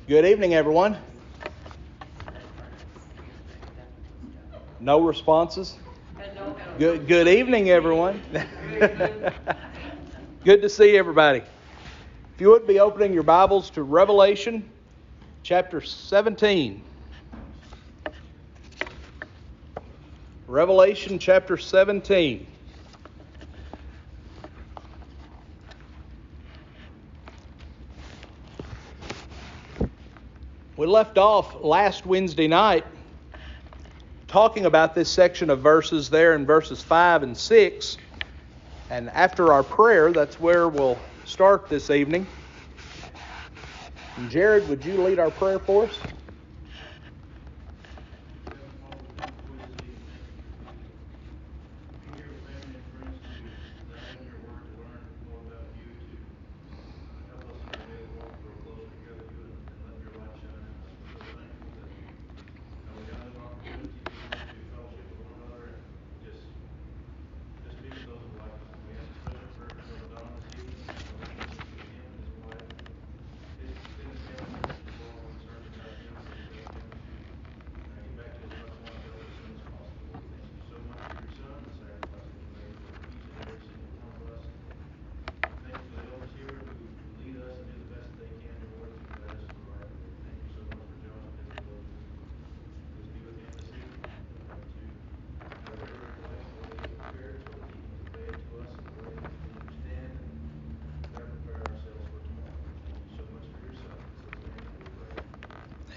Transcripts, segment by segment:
Good evening, everyone. No responses? Good evening, everyone. Good to see everybody. If you would be opening your Bibles to Revelation chapter 17. Revelation chapter 17. We left off last Wednesday night talking about this section of verses there in verses 5 and 6. And after our prayer, that's where we'll start this evening. And Jared, would you lead our prayer for us?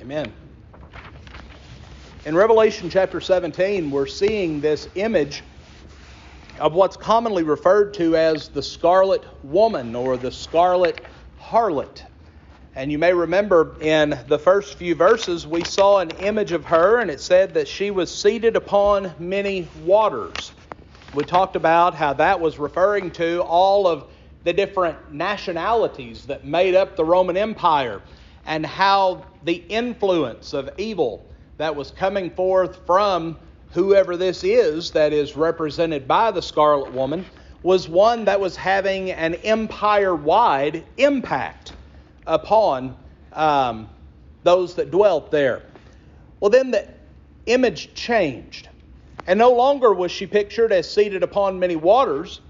Amen. In Revelation chapter 17, we're seeing this image of what's commonly referred to as the scarlet woman or the scarlet harlot. And you may remember in the first few verses, we saw an image of her, and it said that she was seated upon many waters. We talked about how that was referring to all of the different nationalities that made up the Roman Empire, and how the influence of evil that was coming forth from whoever this is that is represented by the Scarlet Woman was one that was having an empire-wide impact upon those that dwelt there. Well, then the image changed, and no longer was she pictured as seated upon many waters.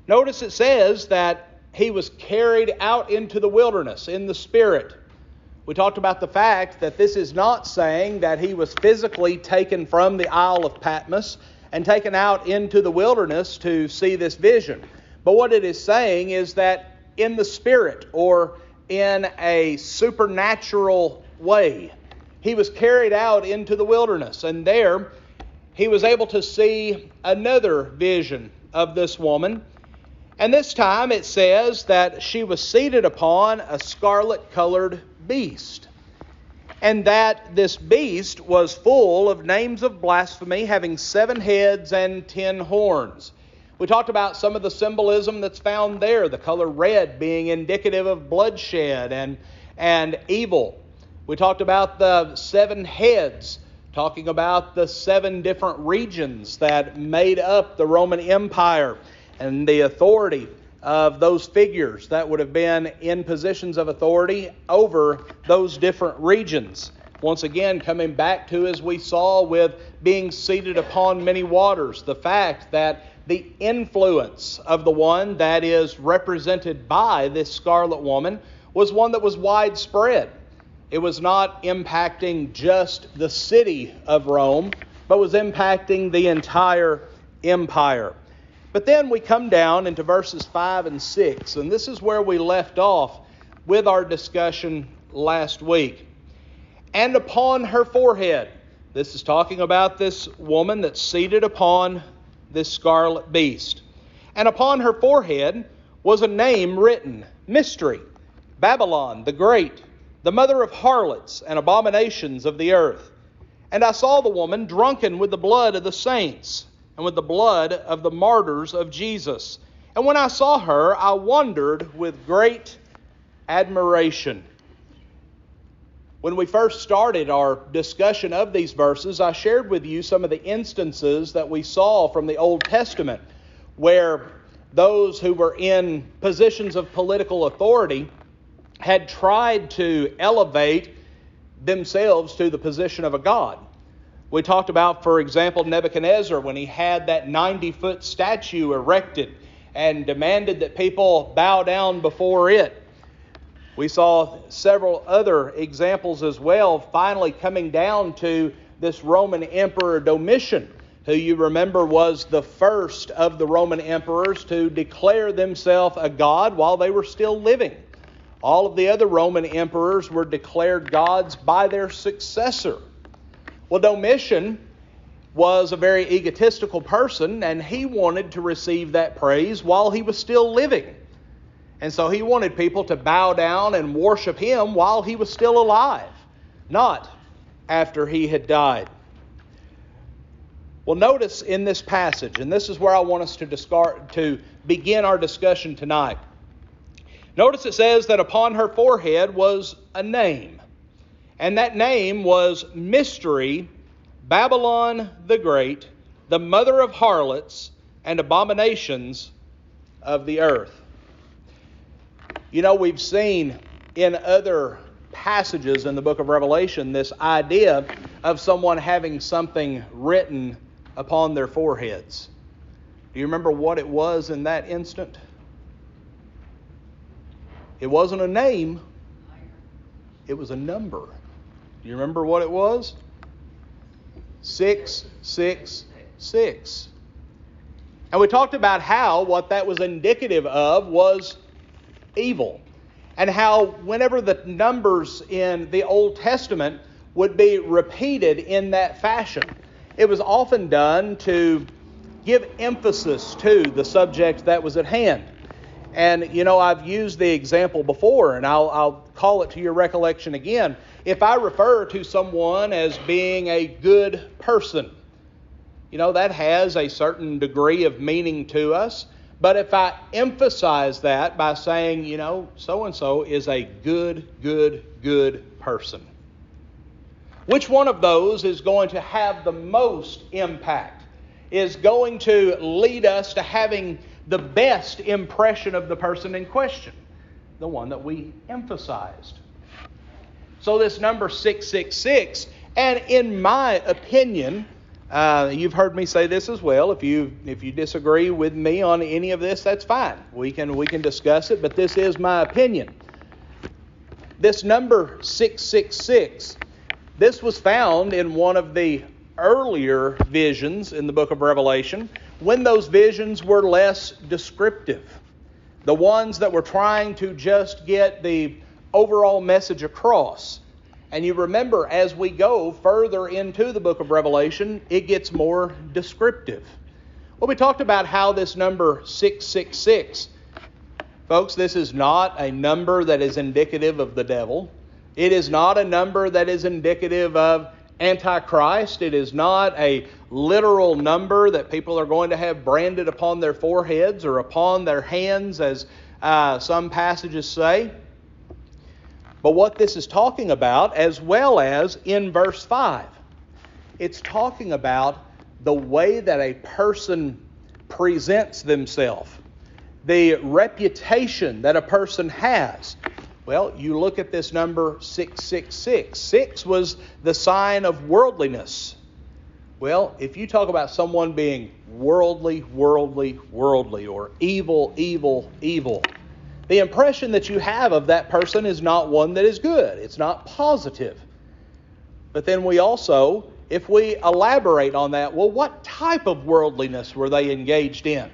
Notice it says that he was carried out into the wilderness in the Spirit. We talked about the fact that this is not saying that he was physically taken from the Isle of Patmos and taken out into the wilderness to see this vision. But what it is saying is that in the Spirit, or in a supernatural way, he was carried out into the wilderness. And there he was able to see another vision of this woman. And this time it says that she was seated upon a scarlet-colored beast, and that this beast was full of names of blasphemy, having 7 heads and 10 horns. We talked about some of the symbolism that's found there, the color red being indicative of bloodshed and evil. We talked about the 7 heads, talking about the 7 different regions that made up the Roman Empire, and the authority of those figures that would have been in positions of authority over those different regions. Once again, coming back to, as we saw with being seated upon many waters, the fact that the influence of the one that is represented by this scarlet woman was one that was widespread. It was not impacting just the city of Rome, but was impacting the entire empire. But then we come down into verses 5 and 6, and this is where we left off with our discussion last week. And upon her forehead, this is talking about this woman that's seated upon this scarlet beast. And upon her forehead was a name written, Mystery, Babylon the Great, the mother of harlots and abominations of the earth. And I saw the woman drunken with the blood of the saints, and with the blood of the martyrs of Jesus. And when I saw her, I wondered with great admiration. When we first started our discussion of these verses, I shared with you some of the instances that we saw from the Old Testament where those who were in positions of political authority had tried to elevate themselves to the position of a god. We talked about, for example, Nebuchadnezzar when he had that 90-foot statue erected and demanded that people bow down before it. We saw several other examples as well, finally coming down to this Roman Emperor Domitian, who you remember was the first of the Roman emperors to declare themselves a god while they were still living. All of the other Roman emperors were declared gods by their successor. Well, Domitian was a very egotistical person, and he wanted to receive that praise while he was still living. And so he wanted people to bow down and worship him while he was still alive, not after he had died. Well, notice in this passage, and this is where I want us to begin our discussion tonight. Notice it says that upon her forehead was a name, and that name was Mystery, Babylon the Great, the mother of harlots and abominations of the earth. You know, we've seen in other passages in the book of Revelation this idea of someone having something written upon their foreheads. Do you remember what it was in that instant? It wasn't a name. It was a number. Do you remember what it was? 666. And we talked about how what that was indicative of was evil. And how whenever the numbers in the Old Testament would be repeated in that fashion, it was often done to give emphasis to the subject that was at hand. And, you know, I've used the example before, and I'll call it to your recollection again. If I refer to someone as being a good person, you know, that has a certain degree of meaning to us. But if I emphasize that by saying, you know, so-and-so is a good person, which one of those is going to have the most impact, is going to lead us to having the best impression of the person in question? The one that we emphasized. So this number 666, and in my opinion, you've heard me say this as well. If you disagree with me on any of this, that's fine. We can discuss it, but this is my opinion. This number 666, this was found in one of the earlier visions in the book of Revelation, when those visions were less descriptive. The ones that were trying to just get the overall message across. And you remember, as we go further into the book of Revelation, it gets more descriptive. Well, we talked about how this number 666, folks, this is not a number that is indicative of the devil. It is not a number that is indicative of Antichrist. It is not a literal number that people are going to have branded upon their foreheads or upon their hands, as some passages say. But what this is talking about, as well as in verse 5, it's talking about the way that a person presents themselves, the reputation that a person has. Well, you look at this number 666. 6 was the sign of worldliness. Well, if you talk about someone being worldly, or evil, the impression that you have of that person is not one that is good. It's not positive. But then we also, if we elaborate on that, well, what type of worldliness were they engaged in?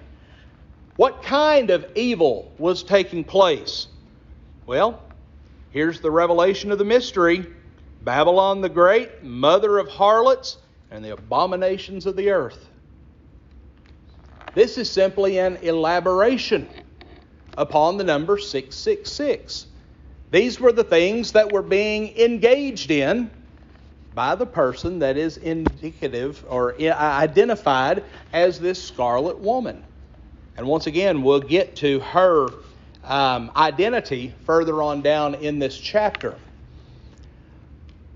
What kind of evil was taking place? Well, here's the revelation of the mystery. Babylon the Great, mother of harlots and the abominations of the earth. This is simply an elaboration upon the number 666. These were the things that were being engaged in by the person that is indicative or identified as this scarlet woman. And once again, we'll get to her identity further on down in this chapter.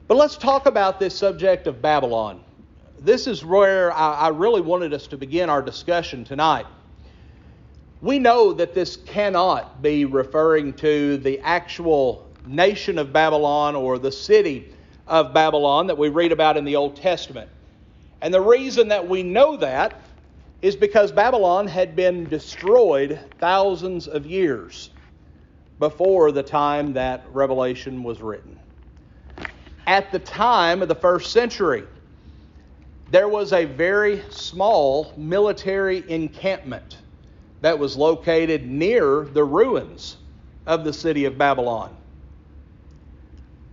But let's talk about this subject of Babylon. This is where I really wanted us to begin our discussion tonight. We know that this cannot be referring to the actual nation of Babylon or the city of Babylon that we read about in the Old Testament. And the reason that we know that is because Babylon had been destroyed thousands of years before the time that Revelation was written. At the time of the first century, there was a very small military encampment that was located near the ruins of the city of Babylon.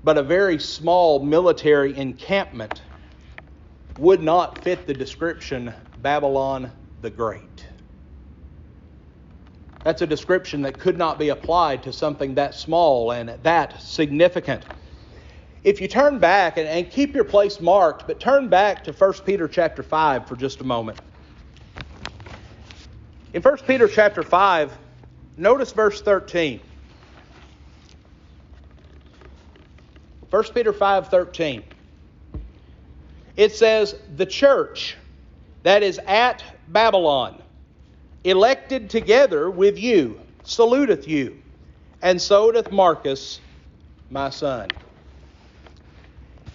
But a very small military encampment would not fit the description Babylon the Great. That's a description that could not be applied to something that small and that significant. If you turn back, and keep your place marked, but turn back to 1 Peter chapter 5 for just a moment. In 1 Peter chapter 5, notice verse 13. 1 Peter 5:13. It says, "The church that is at Babylon, elected together with you, saluteth you, and so doth Marcus, my son."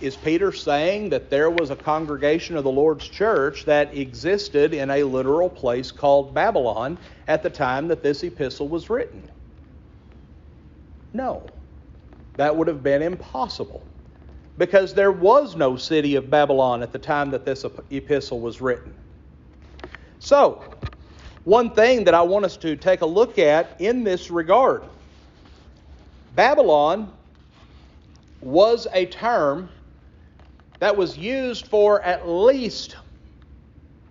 Is Peter saying that there was a congregation of the Lord's church that existed in a literal place called Babylon at the time that this epistle was written? No. That would have been impossible, because there was no city of Babylon at the time that this epistle was written. So, one thing that I want us to take a look at in this regard, Babylon was a term that was used for at least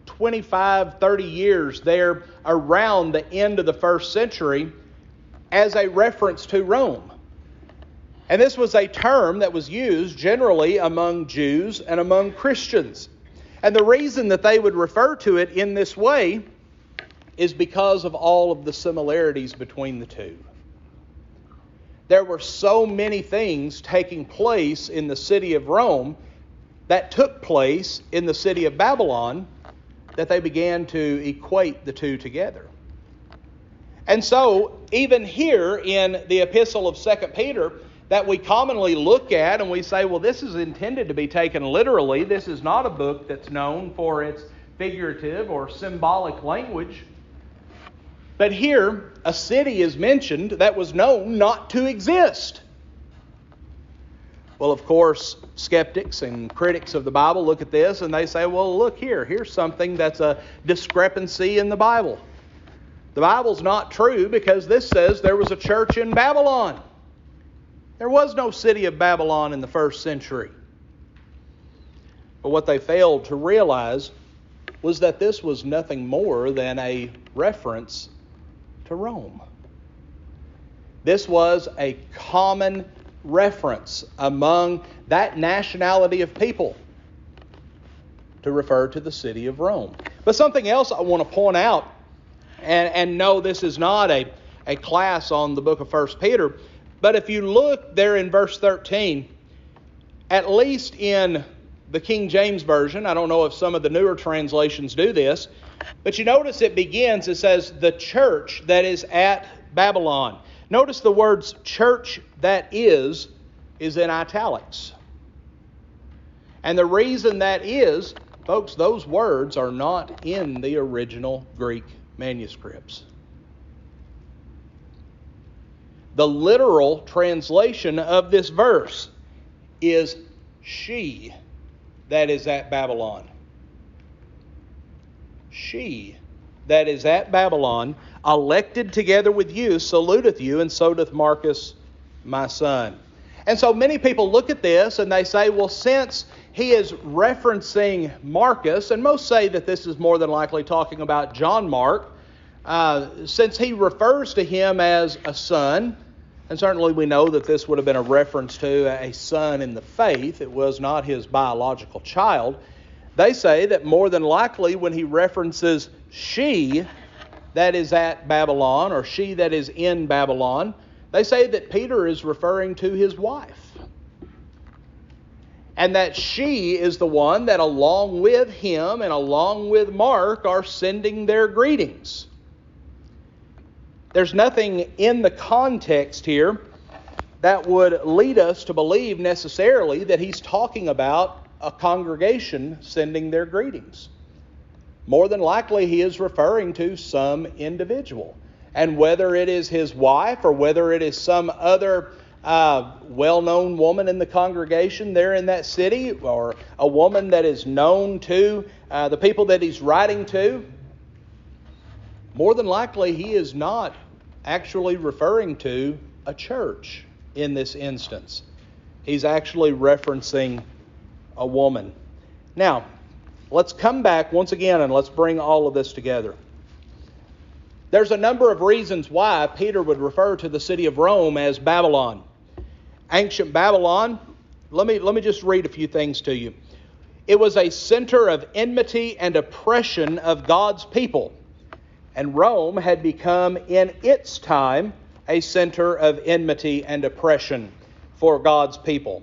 25, 30 years there around the end of the first century as a reference to Rome. And this was a term that was used generally among Jews and among Christians. And the reason that they would refer to it in this way is because of all of the similarities between the two. There were so many things taking place in the city of Rome that took place in the city of Babylon that they began to equate the two together. And so, even here in the epistle of 2 Peter, that we commonly look at and we say, well, this is intended to be taken literally. This is not a book that's known for its figurative or symbolic language. But here, a city is mentioned that was known not to exist. Well, of course, skeptics and critics of the Bible look at this and they say, well, look here. Here's something that's a discrepancy in the Bible. The Bible's not true because this says there was a church in Babylon. There was no city of Babylon in the first century. But what they failed to realize was that this was nothing more than a reference to Rome. This was a common reference among that nationality of people to refer to the city of Rome. But something else I want to point out, and no, this is not a class on the book of 1 Peter, but if you look there in verse 13, at least in the King James Version, I don't know if some of the newer translations do this, but you notice it says, the church that is at Babylon. Notice the words church that is in italics. And the reason that is, folks, those words are not in the original Greek manuscripts. The literal translation of this verse is she that is at Babylon. She that is at Babylon, elected together with you, saluteth you, and so doth Marcus, my son. And so many people look at this and they say, well, since he is referencing Marcus, and most say that this is more than likely talking about John Mark, since he refers to him as a son, and certainly we know that this would have been a reference to a son in the faith, it was not his biological child, they say that more than likely when he references she that is at Babylon, or she that is in Babylon, they say that Peter is referring to his wife. And that she is the one that along with him and along with Mark are sending their greetings. There's nothing in the context here that would lead us to believe necessarily that he's talking about a congregation sending their greetings. More than likely, he is referring to some individual. And whether it is his wife or whether it is some other well-known woman in the congregation there in that city, or a woman that is known to the people that he's writing to, more than likely he is not actually referring to a church in this instance. He's actually referencing a woman. Now, let's come back once again and let's bring all of this together. There's a number of reasons why Peter would refer to the city of Rome as Babylon. Ancient Babylon, let me just read a few things to you. It was a center of enmity and oppression of God's people. And Rome had become, in its time, a center of enmity and oppression for God's people.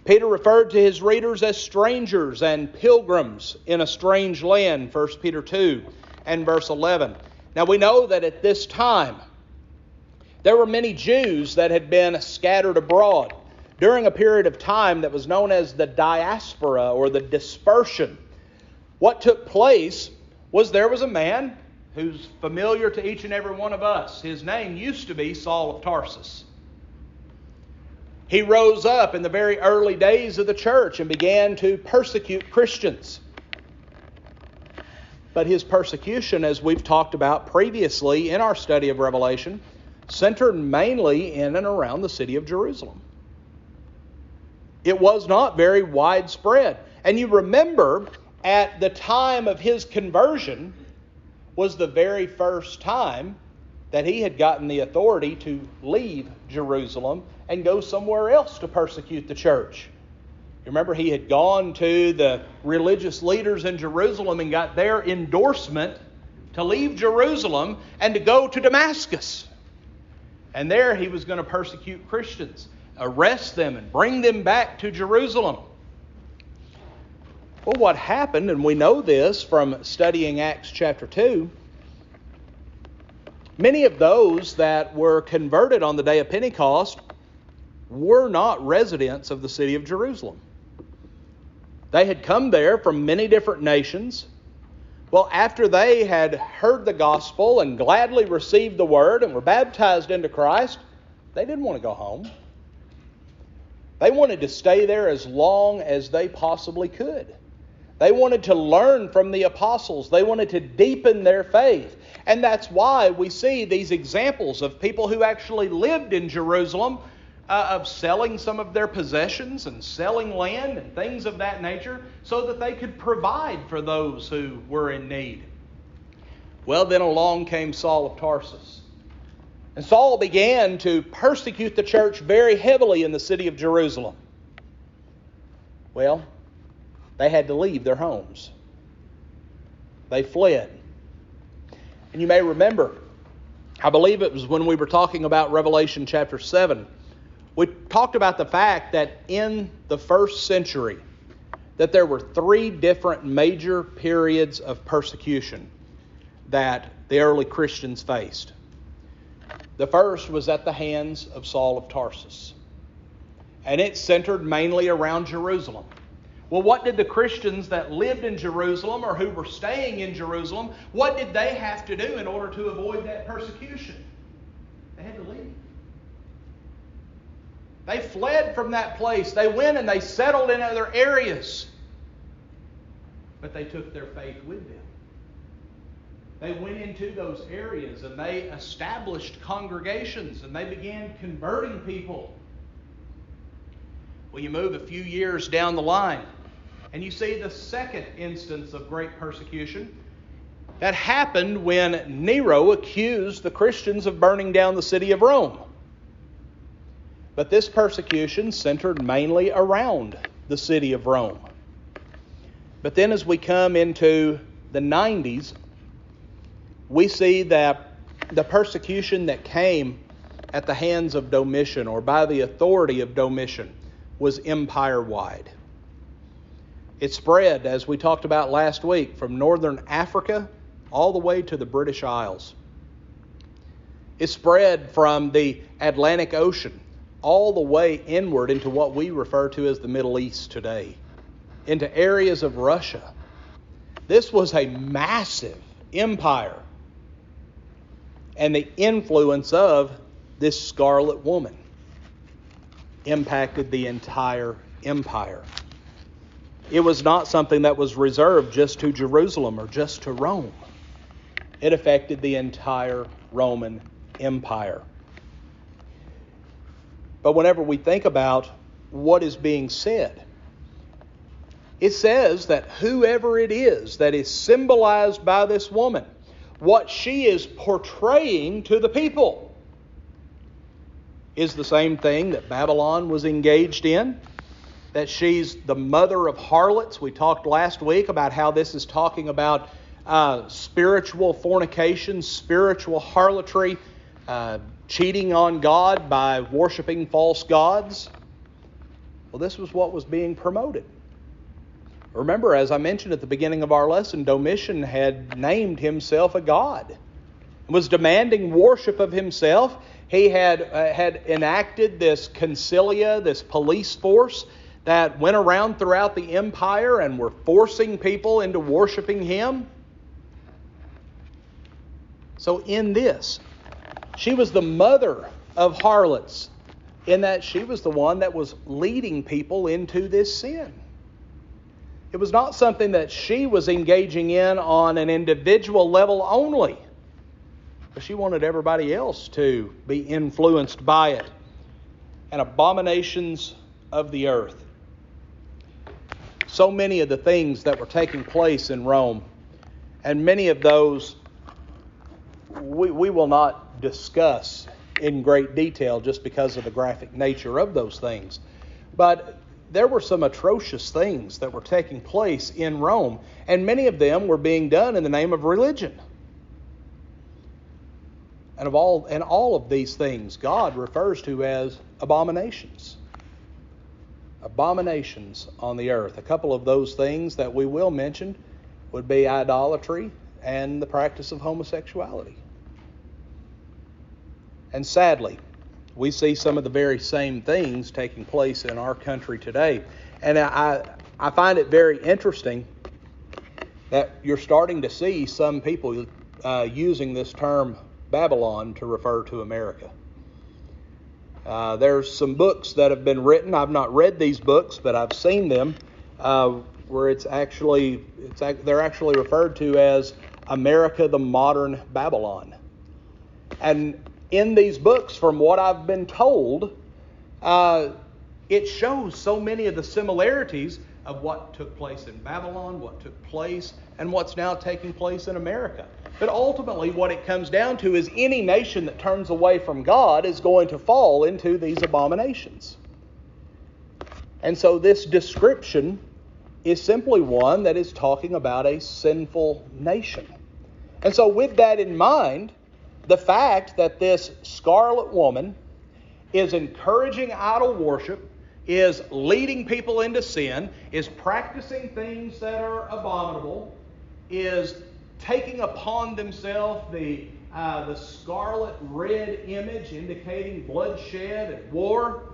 Peter referred to his readers as strangers and pilgrims in a strange land, 1 Peter 2 and verse 11. Now we know that at this time, there were many Jews that had been scattered abroad during a period of time that was known as the diaspora or the dispersion. What took place was there was a man who's familiar to each and every one of us. His name used to be Saul of Tarsus. He rose up in the very early days of the church and began to persecute Christians. But his persecution, as we've talked about previously in our study of Revelation, centered mainly in and around the city of Jerusalem. It was not very widespread. And you remember, at the time of his conversion was the very first time that he had gotten the authority to leave Jerusalem and go somewhere else to persecute the church. You remember, he had gone to the religious leaders in Jerusalem and got their endorsement to leave Jerusalem and to go to Damascus. And there he was going to persecute Christians, arrest them and bring them back to Jerusalem. Well, what happened, and we know this from studying Acts chapter 2, many of those that were converted on the day of Pentecost were not residents of the city of Jerusalem. They had come there from many different nations. Well, after they had heard the gospel and gladly received the word and were baptized into Christ, they didn't want to go home. They wanted to stay there as long as they possibly could. They wanted to learn from the apostles. They wanted to deepen their faith. And that's why we see these examples of people who actually lived in Jerusalem, of selling some of their possessions and selling land and things of that nature so that they could provide for those who were in need. Well, then along came Saul of Tarsus. And Saul began to persecute the church very heavily in the city of Jerusalem. Well, they had to leave their homes. They fled. And you may remember, I believe it was when we were talking about Revelation chapter 7, we talked about the fact that in the first century, that there were 3 different major periods of persecution that the early Christians faced. The first was at the hands of Saul of Tarsus. And it centered mainly around Jerusalem. Well, what did the Christians that lived in Jerusalem or who were staying in Jerusalem, what did they have to do in order to avoid that persecution? They had to leave. They fled from that place. They went and they settled in other areas. But they took their faith with them. They went into those areas and they established congregations and they began converting people. Well, you move a few years down the line and you see the second instance of great persecution that happened when Nero accused the Christians of burning down the city of Rome. But this persecution centered mainly around the city of Rome. But then as we come into the 90s, we see that the persecution that came at the hands of Domitian or by the authority of Domitian was empire-wide. It spread, as we talked about last week, from northern Africa all the way to the British Isles. It spread from the Atlantic Ocean all the way inward into what we refer to as the Middle East today, into areas of Russia. This was a massive empire. And the influence of this scarlet woman impacted the entire empire. It was not something that was reserved just to Jerusalem or just to Rome. It affected the entire Roman Empire. But whenever we think about what is being said, it says that whoever it is that is symbolized by this woman, what she is portraying to the people, is the same thing that Babylon was engaged in, that she's the mother of harlots. We talked last week about how this is talking about spiritual fornication, spiritual harlotry, cheating on God by worshiping false gods. Well, this was what was being promoted. Remember, as I mentioned at the beginning of our lesson, Domitian had named himself a god, was demanding worship of himself. He had enacted this concilia, this police force that went around throughout the empire and were forcing people into worshiping him. So in this, she was the mother of harlots, in that she was the one that was leading people into this sin. It was not something that she was engaging in on an individual level only, but she wanted everybody else to be influenced by it. And abominations of the earth. So many of the things that were taking place in Rome, and many of those we will not discuss in great detail just because of the graphic nature of those things. But there were some atrocious things that were taking place in Rome, and many of them were being done in the name of religion. And all of these things God refers to as abominations. Abominations on the earth. A couple of those things that we will mention would be idolatry and the practice of homosexuality. And sadly, we see some of the very same things taking place in our country today. And I find it very interesting that you're starting to see some people using this term Babylon to refer to America. There's some books that have been written. I've not read these books, but I've seen them where they're actually referred to as America, the Modern Babylon. And in these books, from what I've been told, it shows so many of the similarities of what took place in Babylon, what took place, and what's now taking place in America. But ultimately, what it comes down to is any nation that turns away from God is going to fall into these abominations. And so this description is simply one that is talking about a sinful nation. And so with that in mind, the fact that this scarlet woman is encouraging idol worship, is leading people into sin, is practicing things that are abominable, is taking upon themselves the scarlet red image indicating bloodshed and war.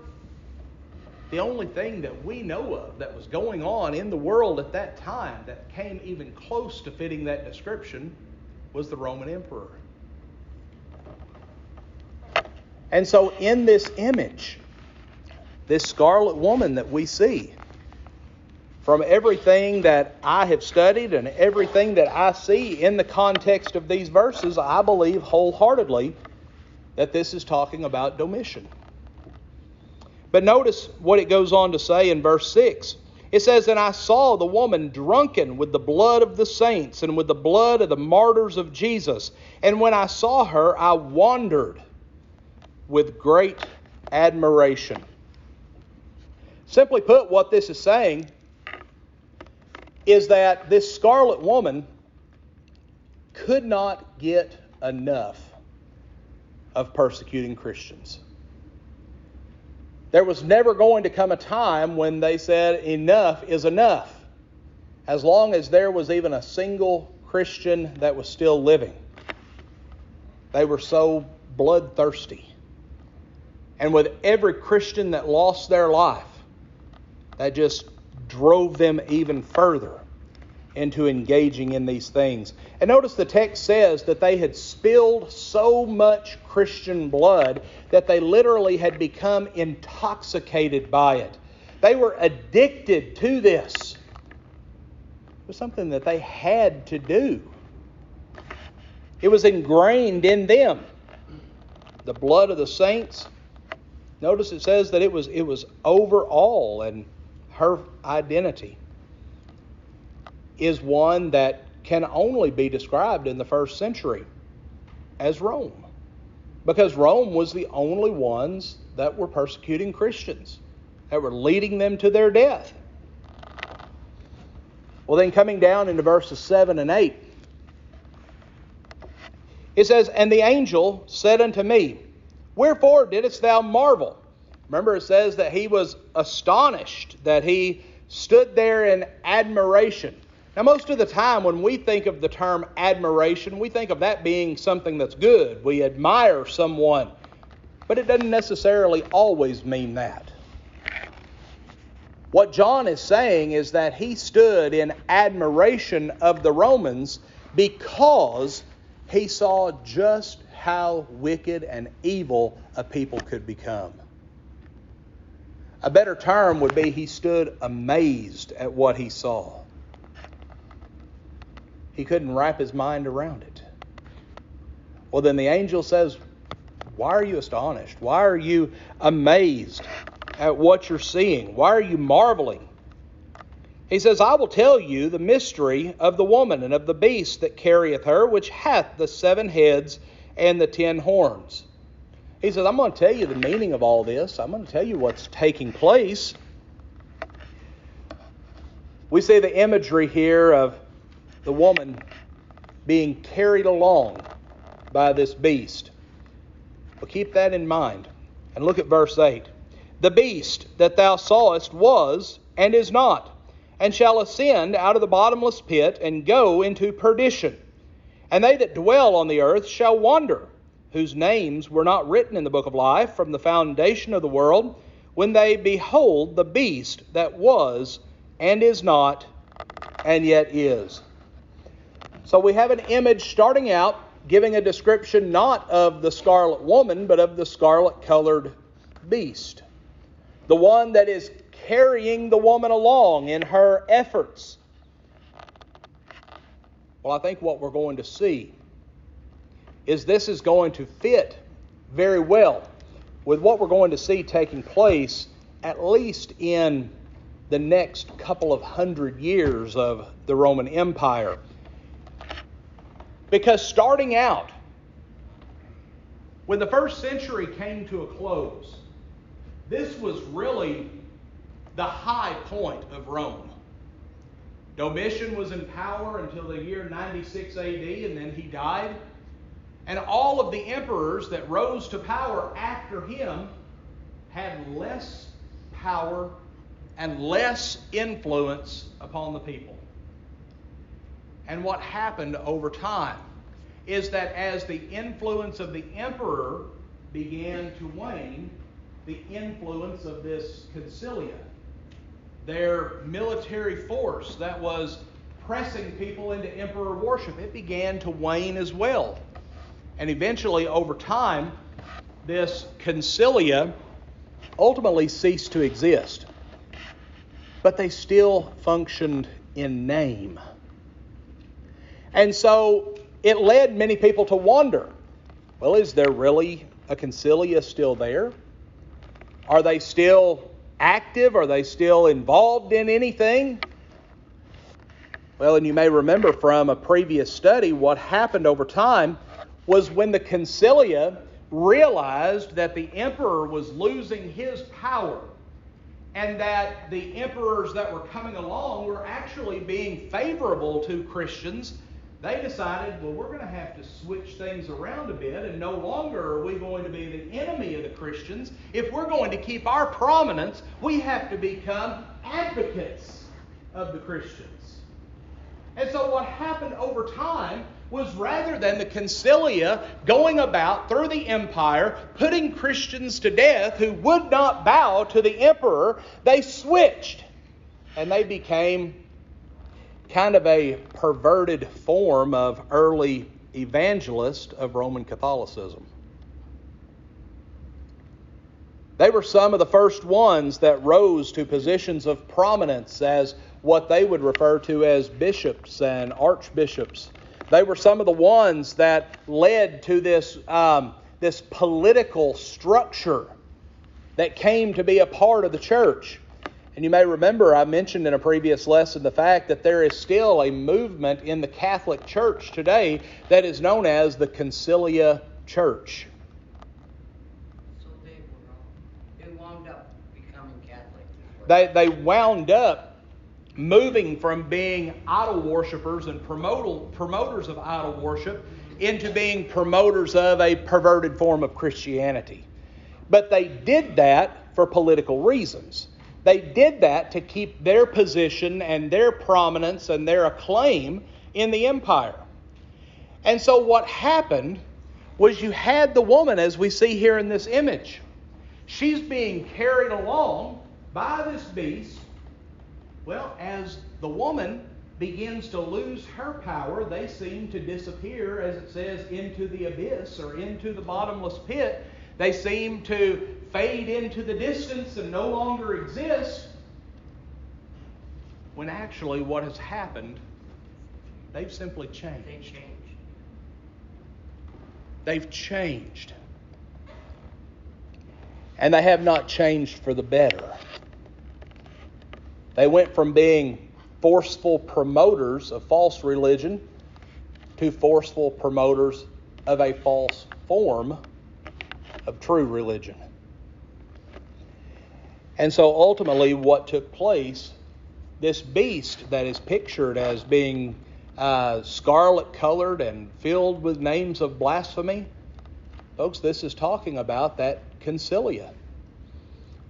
The only thing that we know of that was going on in the world at that time that came even close to fitting that description was the Roman emperor. And so in this image, this scarlet woman that we see, from everything that I have studied and everything that I see in the context of these verses, I believe wholeheartedly that this is talking about Domitian. But notice what it goes on to say in verse 6. It says, "And I saw the woman drunken with the blood of the saints and with the blood of the martyrs of Jesus. And when I saw her, I wondered with great admiration." Simply put, what this is saying is that this scarlet woman could not get enough of persecuting Christians. There was never going to come a time when they said enough is enough, as long as there was even a single Christian that was still living. They were so bloodthirsty. And with every Christian that lost their life, that just drove them even further into engaging in these things. And notice the text says that they had spilled so much Christian blood that they literally had become intoxicated by it. They were addicted to this. It was something that they had to do. It was ingrained in them. The blood of the saints. Notice it says that it was over all, and her identity is one that can only be described in the first century as Rome. Because Rome was the only ones that were persecuting Christians, that were leading them to their death. Well, then coming down into verses 7 and 8, it says, "And the angel said unto me, Wherefore didst thou marvel?" Remember, it says that he was astonished, that he stood there in admiration. Now, most of the time when we think of the term admiration, we think of that being something that's good. We admire someone. But it doesn't necessarily always mean that. What John is saying is that he stood in admiration of the Romans because he saw just how wicked and evil a people could become. A better term would be he stood amazed at what he saw. He couldn't wrap his mind around it. Well, then the angel says, why are you astonished? Why are you amazed at what you're seeing? Why are you marveling? He says, I will tell you the mystery of the woman and of the beast that carrieth her, which hath the 7 heads and the 10 horns. He says, I'm going to tell you the meaning of all this. I'm going to tell you what's taking place. We see the imagery here of the woman being carried along by this beast. Well, keep that in mind. And look at verse 8. The beast that thou sawest was and is not, and shall ascend out of the bottomless pit and go into perdition. And they that dwell on the earth shall wonder, whose names were not written in the book of life from the foundation of the world, when they behold the beast that was and is not, and yet is. So we have an image starting out giving a description not of the scarlet woman, but of the scarlet-colored beast. The one that is carrying the woman along in her efforts. Well, I think what we're going to see is this is going to fit very well with what we're going to see taking place at least in the next couple of 100 years of the Roman Empire. Because starting out, when the first century came to a close, this was really the high point of Rome. Domitian was in power until the year 96 AD, and then he died. And all of the emperors that rose to power after him had less power and less influence upon the people. And what happened over time is that as the influence of the emperor began to wane, the influence of this concilia, their military force that was pressing people into emperor worship, it began to wane as well. And eventually, over time, this concilia ultimately ceased to exist. But they still functioned in name. And so it led many people to wonder, well, is there really a concilia still there? Are they still active? Are they still involved in anything? Well, and you may remember from a previous study, what happened over time was when the concilia realized that the emperor was losing his power and that the emperors that were coming along were actually being favorable to Christians, they decided, well, we're going to have to switch things around a bit, and no longer are we going to be the enemy of the Christians. If we're going to keep our prominence, we have to become advocates of the Christians. And so what happened over time was rather than the concilia going about through the empire, putting Christians to death who would not bow to the emperor, they switched. And they became kind of a perverted form of early evangelist of Roman Catholicism. They were some of the first ones that rose to positions of prominence as what they would refer to as bishops and archbishops. They were some of the ones that led to this political structure that came to be a part of the church. And you may remember I mentioned in a previous lesson the fact that there is still a movement in the Catholic Church today that is known as the Concilia Church. So they wound up becoming Catholic. They wound up moving from being idol worshipers and promoters of idol worship into being promoters of a perverted form of Christianity. But they did that for political reasons. They did that to keep their position and their prominence and their acclaim in the empire. And so what happened was you had the woman, as we see here in this image. She's being carried along by this beast. Well, as the woman begins to lose her power, they seem to disappear, as it says, into the abyss or into the bottomless pit. They seem to fade into the distance and no longer exist, when actually what has happened, they've simply changed. They've changed. And they have not changed for the better. They went from being forceful promoters of false religion to forceful promoters of a false form of true religion. And so ultimately what took place, this beast that is pictured as being scarlet colored and filled with names of blasphemy, folks, this is talking about that concilia.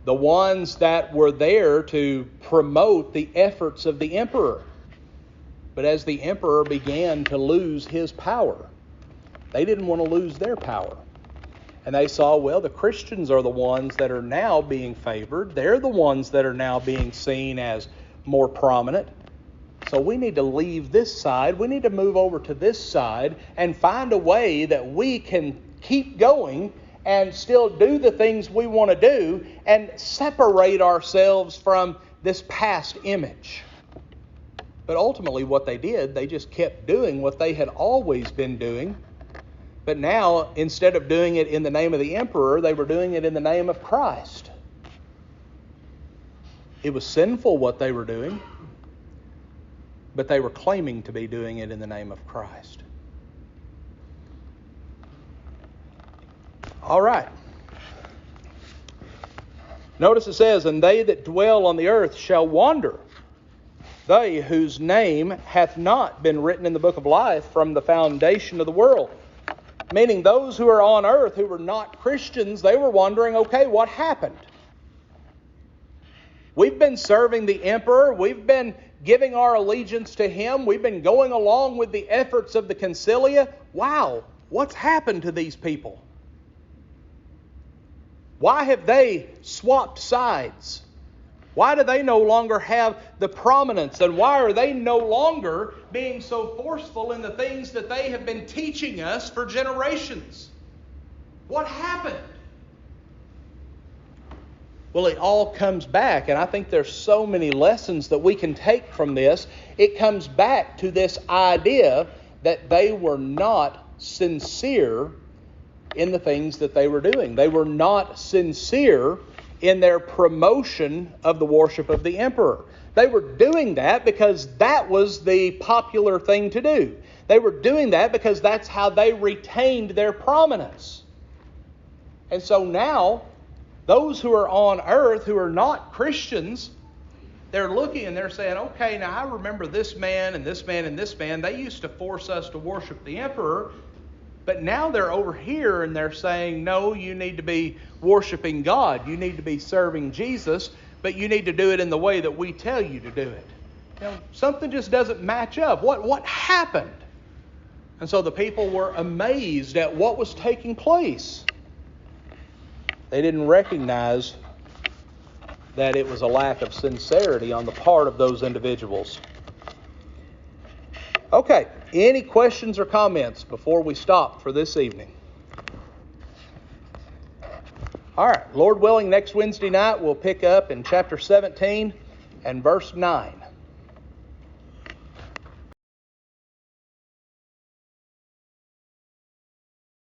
The ones that were there to promote the efforts of the emperor. But as the emperor began to lose his power, they didn't want to lose their power. And they saw, well, the Christians are the ones that are now being favored. They're the ones that are now being seen as more prominent. So we need to leave this side. We need to move over to this side and find a way that we can keep going and still do the things we want to do and separate ourselves from this past image. But ultimately what they did, they just kept doing what they had always been doing. But now, instead of doing it in the name of the emperor, they were doing it in the name of Christ. It was sinful what they were doing, but they were claiming to be doing it in the name of Christ. All right. Notice it says, "And they that dwell on the earth shall wander, they whose name hath not been written in the book of life from the foundation of the world." Meaning those who are on earth who were not Christians, they were wondering, okay, what happened? We've been serving the emperor. We've been giving our allegiance to him. We've been going along with the efforts of the concilia. Wow, what's happened to these people? Why have they swapped sides? Why do they no longer have the prominence? And why are they no longer being so forceful in the things that they have been teaching us for generations? What happened? Well, it all comes back, and I think there's so many lessons that we can take from this. It comes back to this idea that they were not sincere in the things that they were doing. They were not sincere in their promotion of the worship of the emperor. They were doing that because that was the popular thing to do. They were doing that because that's how they retained their prominence. And so now, those who are on earth who are not Christians, they're looking and they're saying, okay, now I remember this man and this man and this man. They used to force us to worship the emperor. But now they're over here and they're saying, no, you need to be worshiping God. You need to be serving Jesus, but you need to do it in the way that we tell you to do it. You know, something just doesn't match up. What happened? And so the people were amazed at what was taking place. They didn't recognize that it was a lack of sincerity on the part of those individuals. Okay, any questions or comments before we stop for this evening? All right, Lord willing, next Wednesday night we'll pick up in chapter 17 and verse 9.